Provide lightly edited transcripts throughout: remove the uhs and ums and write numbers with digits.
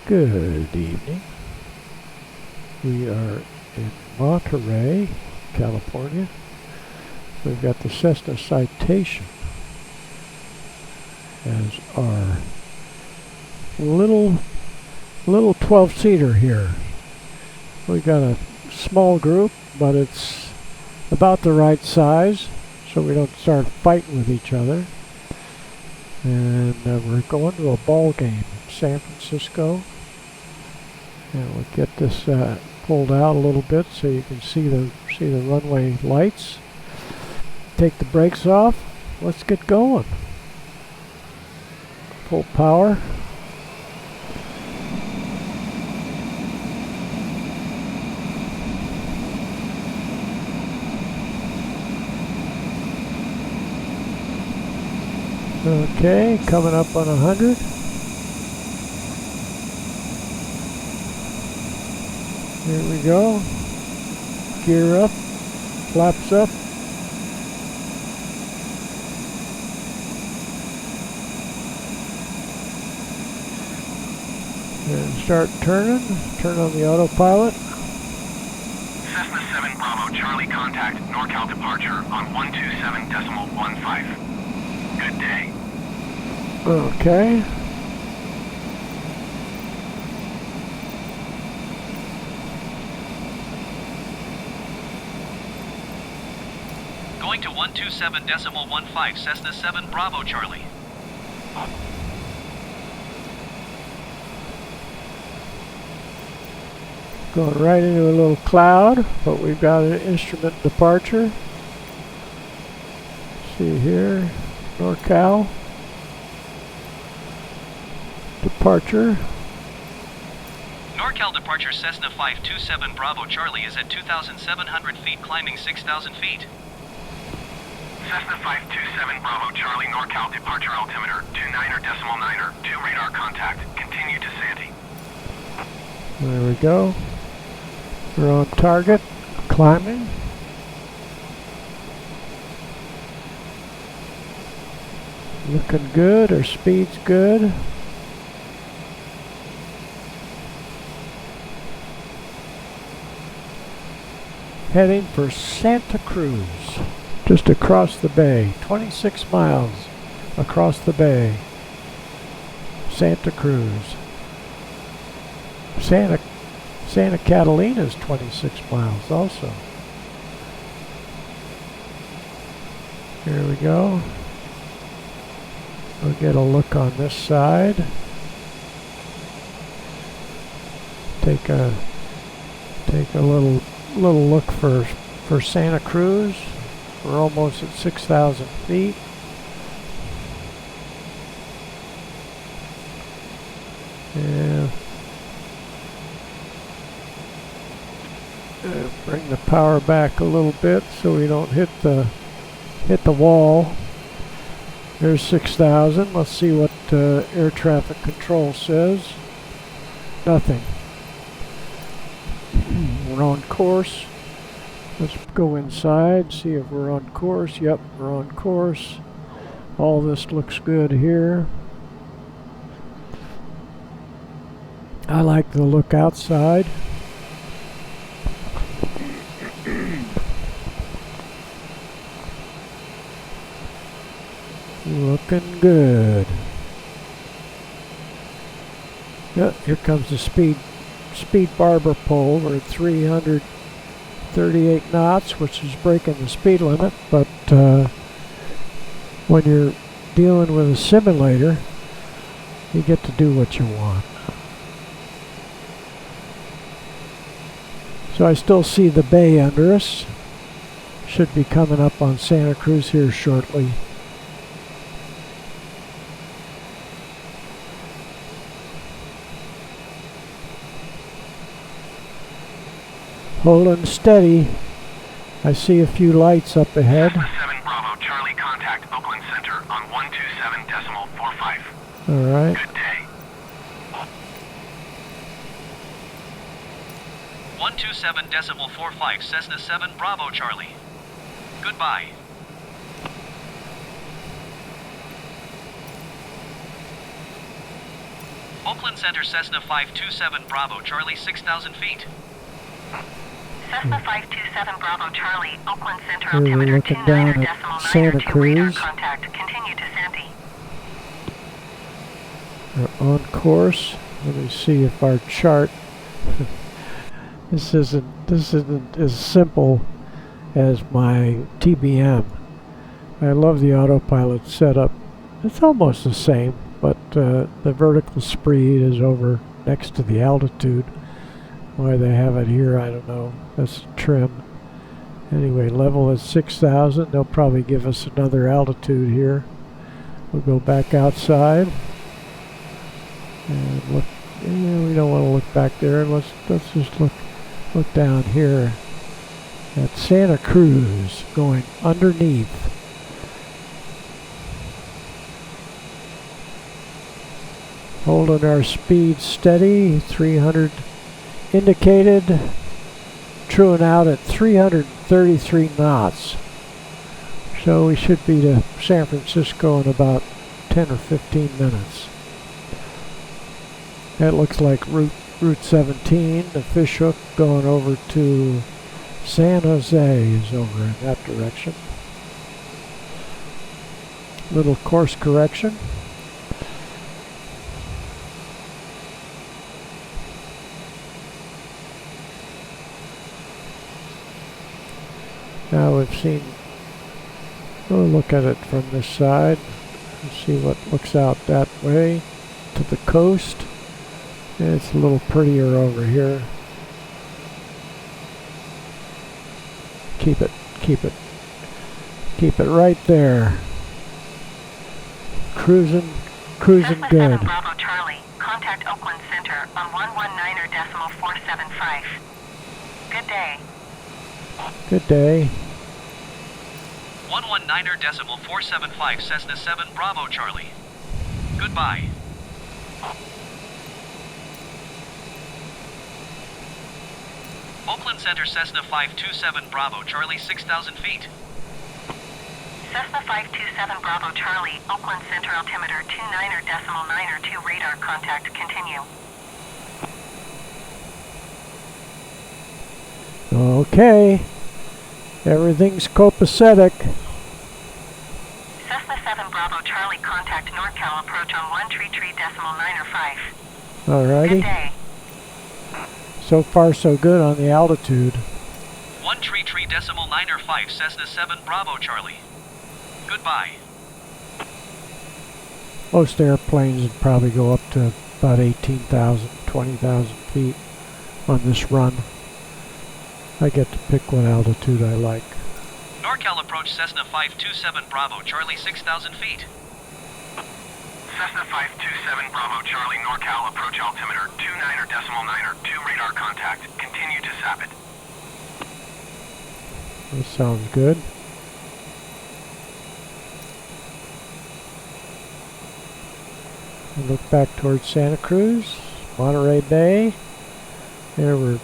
Good evening. We are in Monterey, California. We've got the Cessna Citation as our little 12-seater here. We got a small group, but it's about the right size, so we don't start fighting with each other. And we're going to a ball game in San Francisco. And we'll get this pulled out a little bit so you can see the runway lights. Take the brakes off. Let's get going. Full power. Okay, coming up on 100. Here we go. Gear up, flaps up. And start turning. Turn on the autopilot. Cessna 7 Bravo Charlie, contact NorCal departure on 127.15. Good day. Okay. Going to 127.15, Cessna 7 Bravo Charlie. Going right into a little cloud, but we've got an instrument departure. See here, NorCal. Departure. NorCal departure Cessna 527 Bravo Charlie is at 2,700 feet, climbing 6,000 feet. Cessna 527 Bravo Charlie, NorCal departure altimeter 29.9, 2 radar contact. Continue to Santee. There we go. We're on target, climbing. Looking good, our speed's good. Heading for Santa Cruz, just across the bay, 26 miles across the bay. Santa Cruz. Santa Catalina is 26 miles also. Here we go. We'll get a look on this side. Take a little look for Santa Cruz. We're almost at 6,000 feet. Yeah. Bring the power back a little bit so we don't hit the wall. There's 6,000. Let's see what air traffic control says. Nothing. We're on course. Let's go inside, see if we're on course. Yep, we're on course. All this looks good here. I like the look outside. Looking good. Yep, here comes the speed barber pole. We're at 338 knots, which is breaking the speed limit, but when you're dealing with a simulator, you get to do what you want. So I still see the bay under us. Should be coming up on Santa Cruz here shortly. Holding steady. I see a few lights up ahead. Cessna 7 Bravo Charlie, contact Oakland Center on 127.45. All right. Good day. 127.45, Cessna 7 Bravo Charlie. Goodbye. Oakland Center Cessna 527 Bravo Charlie 6,000 feet. Cessna 527 Bravo Charlie, Oakland Center Here we're altimeter looking down at 29.9 Santa or 2 radar Cruz. contact. Continue to Sandy. We're on course. Let me see if our chart. This isn't as simple as my TBM. I love the autopilot setup. It's almost the same, but the vertical speed is over next to the altitude. Why they have it here, I don't know. That's trim. Anyway, level is 6,000. They'll probably give us another altitude here. We'll go back outside and look. Yeah, we don't want to look back there. Let's just look down here at Santa Cruz, going underneath. Holding our speed steady, 300 indicated, truing out at 333 knots. So we should be to San Francisco in about 10 or 15 minutes. That looks like Route 17, the fishhook going over to San Jose is over in that direction. Little course correction. Now we've seen, we'll look at it from this side and see what looks out that way to the coast. It's a little prettier over here. Keep it right there. Cruising Cessna good. 7 Bravo Charlie, contact Oakland Center on 119.475. Good day. Good day. 119.475 Cessna 7 Bravo Charlie. Goodbye. Oakland Center Cessna 527 Bravo Charlie 6,000 feet. Cessna 527 Bravo Charlie, Oakland Center altimeter 29.9 or 2 radar contact. Continue. Okay. Everything's copacetic. Cessna 7 Bravo Charlie, contact NorCal approach on 133.9 or 5. Alrighty. Good day. So far so good on the altitude. 133.9 or 5 Cessna 7 Bravo Charlie. Goodbye. Most airplanes would probably go up to about 18,000, 20,000 feet on this run. I get to pick what altitude I like. NorCal approach Cessna 527 Bravo Charlie 6,000 feet. Cessna 527 Bravo Charlie, NorCal approach altimeter 29.9 or 2 radar contact. Continue to SAP it. That sounds good. I look back towards Santa Cruz, Monterey Bay. There we're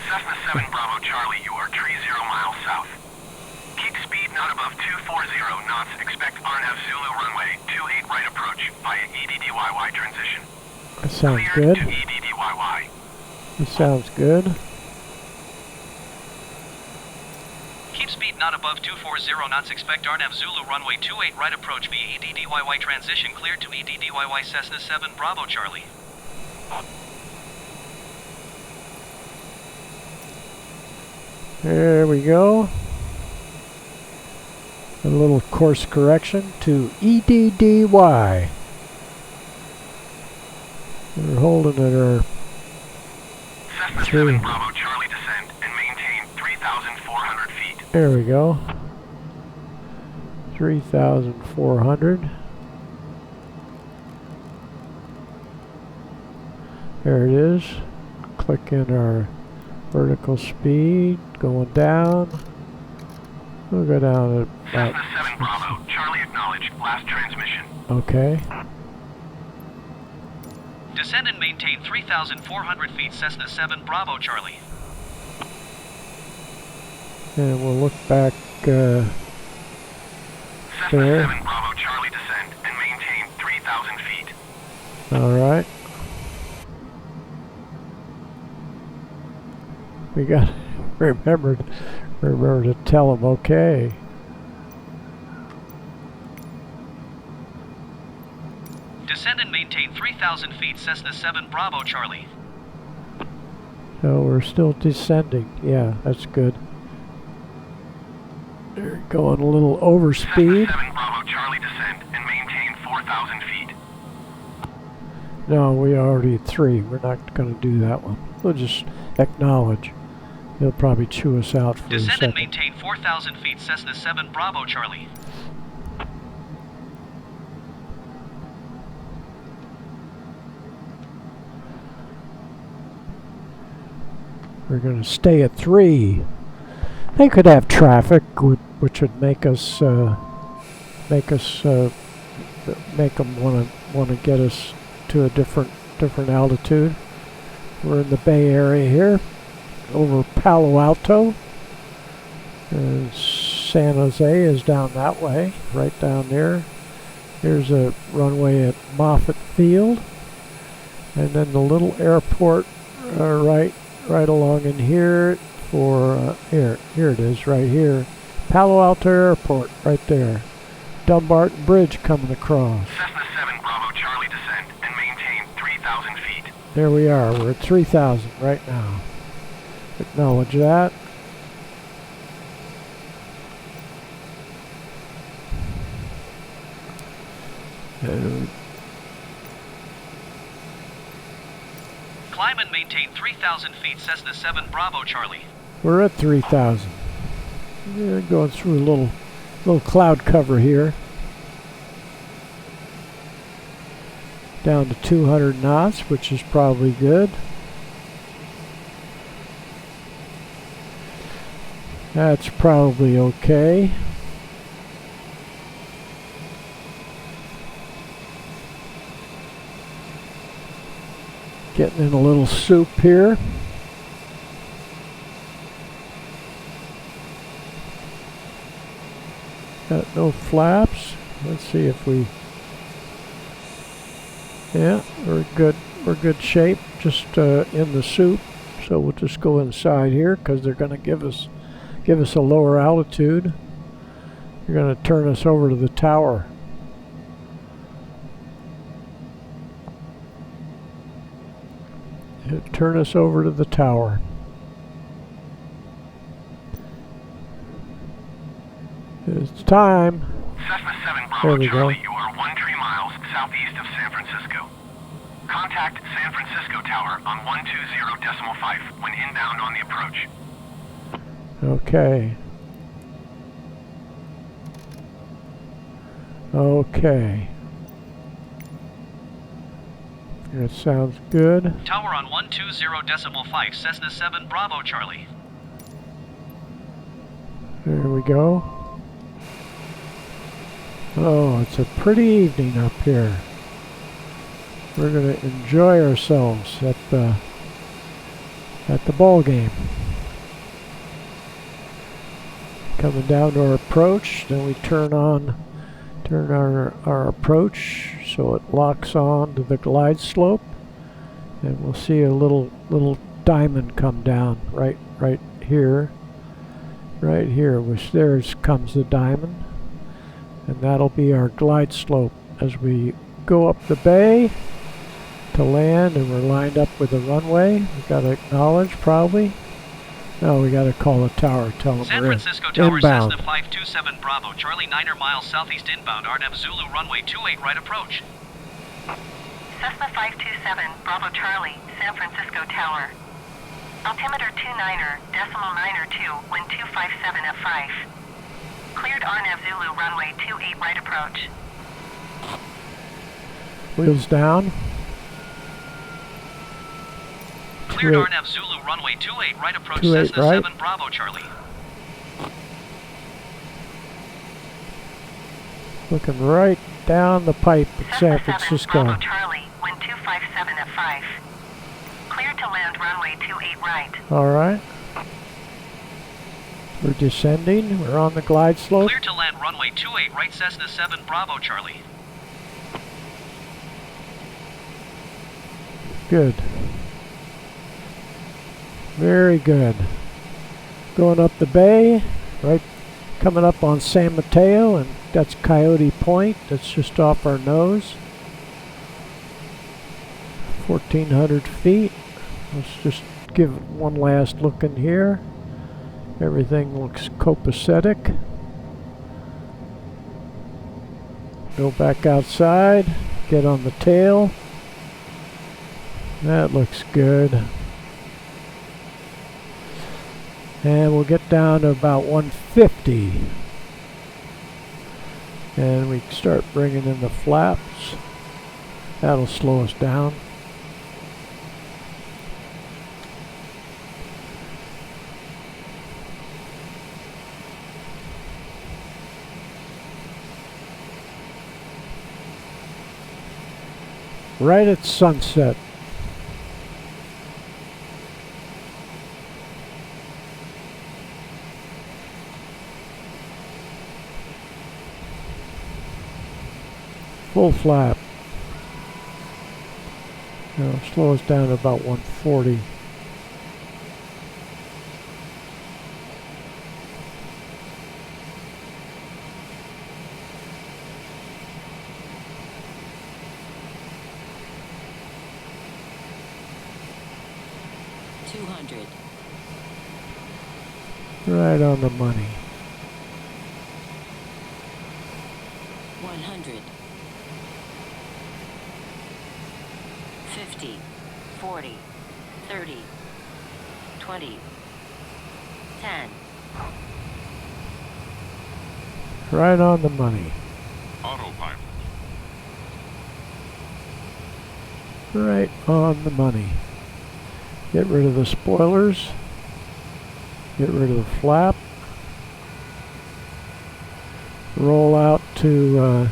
Cessna 7 Bravo Charlie, you are 30 miles south. Keep speed not above 240 knots. Expect RNAV Zulu runway 28 right approach via EDDYY transition. that sounds Cleared good. to EDDYY. That sounds good. Keep speed not above 240 knots. Expect RNAV Zulu runway 28 right approach via EDDYY transition. Cleared to EDDYY Cessna 7 Bravo Charlie. There we go. A little course correction to EDDY. We're holding at our Cessna 7 Bravo Charlie descend and maintain 3,400 feet. There we go. 3,400. There it is. Click in our vertical speed. Going down. We'll go down at about... Cessna 7 Bravo Charlie acknowledged. Last transmission. Okay. Descend and maintain 3,400 feet Cessna 7 Bravo Charlie. And we'll look back Cessna there. 7 Bravo Charlie descend and maintain 3,000 feet. Alright. We got remember to tell them okay. Descend and maintain 3,000 feet, Cessna 7 Bravo Charlie. So we're still descending. Yeah, that's good. They're going a little over speed. Cessna 7 Bravo Charlie, descend and maintain 4,000 feet. No, we already at 3. We're not going to do that one. We'll just acknowledge. He'll probably chew us out for a Descend second. and maintain 4,000 feet, Cessna 7 Bravo Charlie. We're going to stay at 3. They could have traffic, which would make us make them want to get us to a different altitude. We're in the Bay Area here, over Palo Alto. And San Jose is down that way, right down there. Here's a runway at Moffett Field, and then the little airport right along in here for here it is right here, Palo Alto Airport right there. Dumbarton Bridge coming across. Cessna 7 Bravo Charlie, descend and maintain 3,000 feet. There we are. We're at 3,000 right now. Acknowledge that. Climb and maintain 3,000 feet, Cessna 7 Bravo Charlie. We're at 3,000. We're going through a little cloud cover here. Down to 200 knots, which is probably good. That's probably okay. Getting in a little soup here. Got no flaps. Let's see if we... Yeah, we're good. We're good shape. Just in the soup. So we'll just go inside here because they're going to give us a lower altitude. They're going to turn us over to the tower. Turn us over to the tower. It's time. Cessna 7 Bravo There we Charlie, go. you are 13 miles southeast of San Francisco. Contact San Francisco Tower on 120.5 when inbound on the approach. Okay. Okay. That sounds good. Tower on 120.5, Cessna 7 Bravo Charlie. There we go. Oh, it's a pretty evening up here. We're going to enjoy ourselves at the ball game. Coming down to our approach, then we turn our approach so it locks on to the glide slope, and we'll see a little diamond come down right here, which there comes the diamond, and that'll be our glide slope as we go up the bay to land, and we're lined up with the runway. We got to acknowledge probably. No, we got to call the tower, tell them San we're Francisco Tower, inbound. Cessna 527 Bravo Charlie, 9 miles southeast inbound, RNF Zulu runway 28 right approach. Cessna 527 Bravo Charlie, San Francisco Tower. Altimeter 29er, decimal 92, wind 257 at 5. Cleared RNF Zulu runway 28 right approach. Wheels down. Cleared 28. RNF Zulu runway 28 right approach, 28 Cessna right. 7 Bravo Charlie. Looking right down the pipe at San Cessna 7 Francisco. Bravo Charlie, wind 257 at 5. Cleared to land runway 28 right. All right. We're descending. We're on the glide slope. Clear to land runway 28 right, Cessna 7 Bravo Charlie. Good. Very good. Going up the bay, right, coming up on San Mateo, and that's Coyote Point. That's just off our nose. 1,400 feet. Let's just give one last look in here. Everything looks copacetic. Go back outside, get on the tail. That looks good. And we'll get down to about 150. And we start bringing in the flaps. That'll slow us down. Right at sunset. Full flap. Now slow us down to about 140. Right on the money. 100. 50. 40. 30. 20. 10. Right on the money. Autopilot. Right on the money. Get rid of the spoilers. Get rid of the flap. Roll out to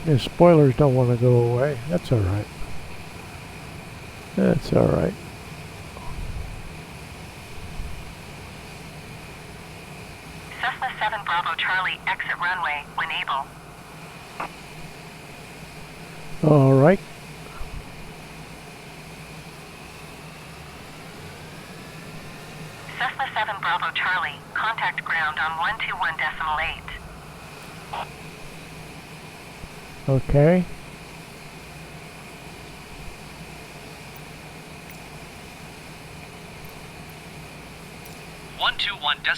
the spoilers don't want to go away. That's all right. That's all right. Cessna 7 Bravo Charlie, exit runway when able. All right. Cessna 7 Bravo Charlie, contact ground on 121.8. Okay.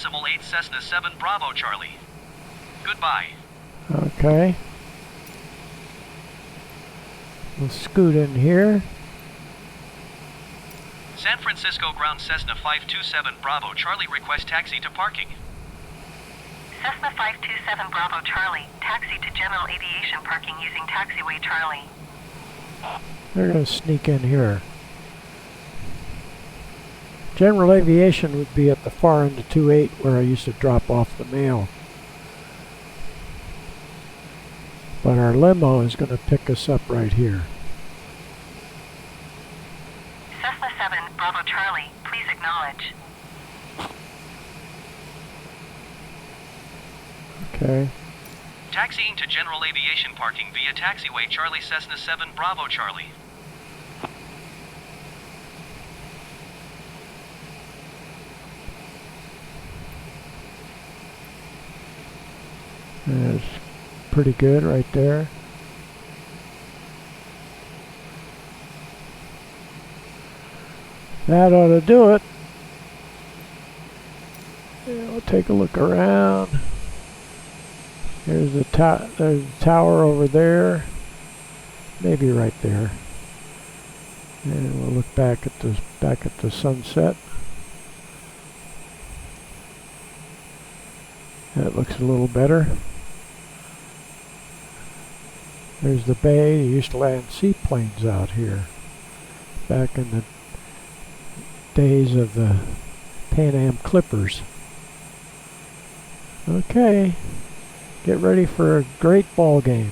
.8 Cessna 7 Bravo Charlie. Goodbye. Okay. We'll scoot in here. San Francisco ground Cessna 527 Bravo Charlie, request taxi to parking. Cessna 527 Bravo Charlie, taxi to general aviation parking using taxiway Charlie. They're going to sneak in here. General aviation would be at the far end of 28 where I used to drop off the mail. But our limo is going to pick us up right here. Cessna 7 Bravo Charlie, please acknowledge. Okay. Taxiing to general aviation parking via taxiway Charlie Cessna 7 Bravo Charlie. That's pretty good right there. That ought to do it. Yeah, we'll take a look around. There's the tower over there. Maybe right there. And we'll look back at the sunset. That looks a little better. There's the bay. You used to land seaplanes out here back in the days of the Pan Am Clippers. Okay, get ready for a great ball game.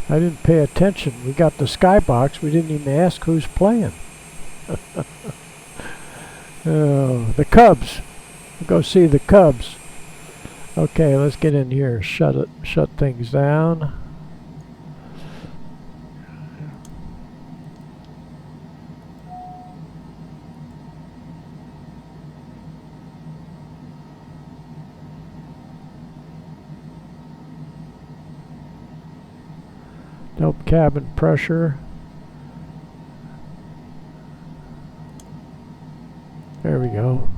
I didn't pay attention. We got the skybox. We didn't even ask who's playing. Oh, the Cubs. We'll go see the Cubs. Okay, let's get in here. Shut things down. Nope, cabin pressure. There we go.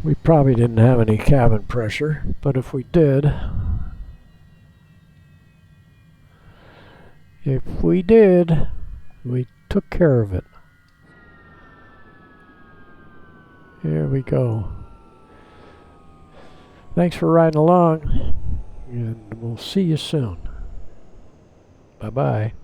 We probably didn't have any cabin pressure, but if we did, we took care of it. Here we go. Thanks for riding along, and we'll see you soon. Bye-bye.